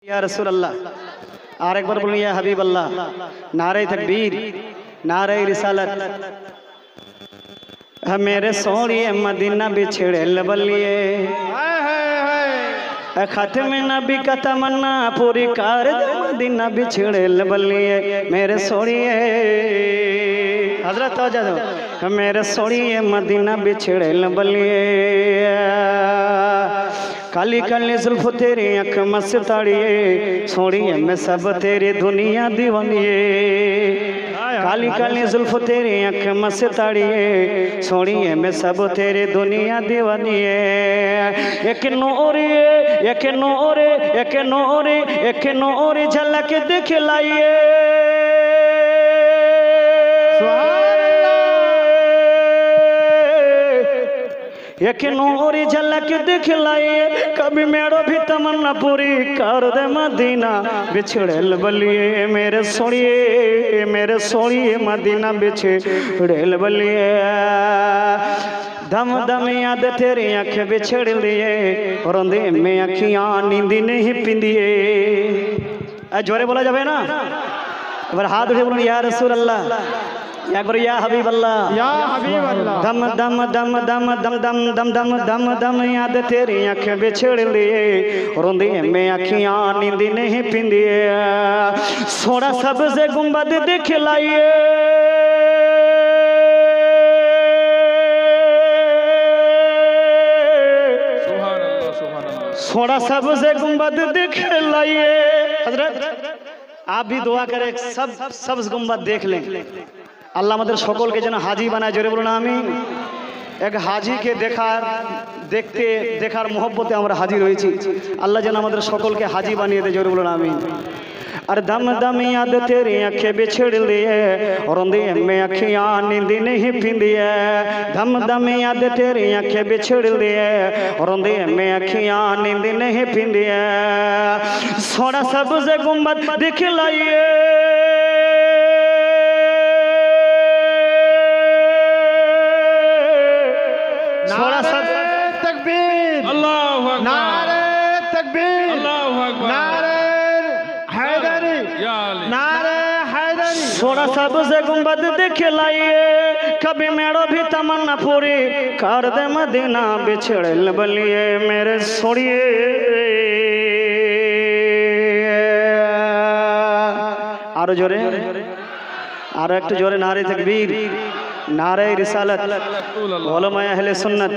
या रसूल अल्लाह। और एक बार बोलिए या हबीब अल्लाह। नारे तकबीर, नारे रिसालत। मेरे सोनिए मदीना बिछड़े बलिए, खत्म नबी का तमन्ना पूरी कर दे मदीना बिछड़े बलिए। मेरे सोनिए हजरत तवज्जो दो, मेरे सोनिए मदीना बिछड़े बलिए। काली काली जुल्फ तेरी अख मस्ताड़िए, सोनिए मैं सब तेरी दुनिया दीवानिए। काली काली जुल्फ तेरी अख मस्ताड़िए, सोनिए मैं सब तेरी दुनिया दीवानिए। एक नूरी एक नूरी एक नूरी एक नूरी झलक दिखलाइए। एक नूरी झलक दिखलाइए, कभी मेरो भी तमन्ना पूरी कर दे मदीना बिछड़े बलिए। मेरे सोनिए मदीना बिछड़े बलिए। दम दम याद तेरी अख बिछड़ लिए, रोंदे में अखियां नींदी नहीं पिंदिए। जोरे बोला जावे ना, हाथ उठे बोलो या रसूल अल्लाह, या हबीब अल्लाह, या हबीब अल्लाह। दम दम दम दम दम दम दम दम दम दम याद तेरी अख बिछड़ लिए, रोंदी में अखियां नींदी नहीं पिंदिए। सोना सबसे गुंबद दिखलाइए, सोना सबसे गुंबद दिखलाइए। हजरत आप भी दुआ करें, सब गुंबद देख लें। আল্লাহ আমাদের সকলকে যেন হাজি বানায়। জোরে বলুন আমিন। এক হাজিকে দেখার মোহব্বতে আমরা হাজির হয়েছি। আল্লাহ যেন আমাদের সকলকে হাজি বানিয়ে দেয়। জোরে বলুন আমিন। और दम दम याद तेरी अखे बिछड़ लिए, रोंदी में अखियां नींदी नहीं पिंदिए। दम दम याद तेरी अखे बिछड़ लिए, रोंदी में अखियां नींदी नहीं पिंदिए। सोना सबसे गुंबद दिखलाइए, सोना सबसे गुंबद दिखलाइए, कभी मेरो भी तमन्ना पूरी कर दे मदीना बिछड़े बलिए। मेरे सोनिए आरो जोरे, आरो एक जोरे नारे तकबीर, नारे रिसालत, उलमा अहले सुन्नत।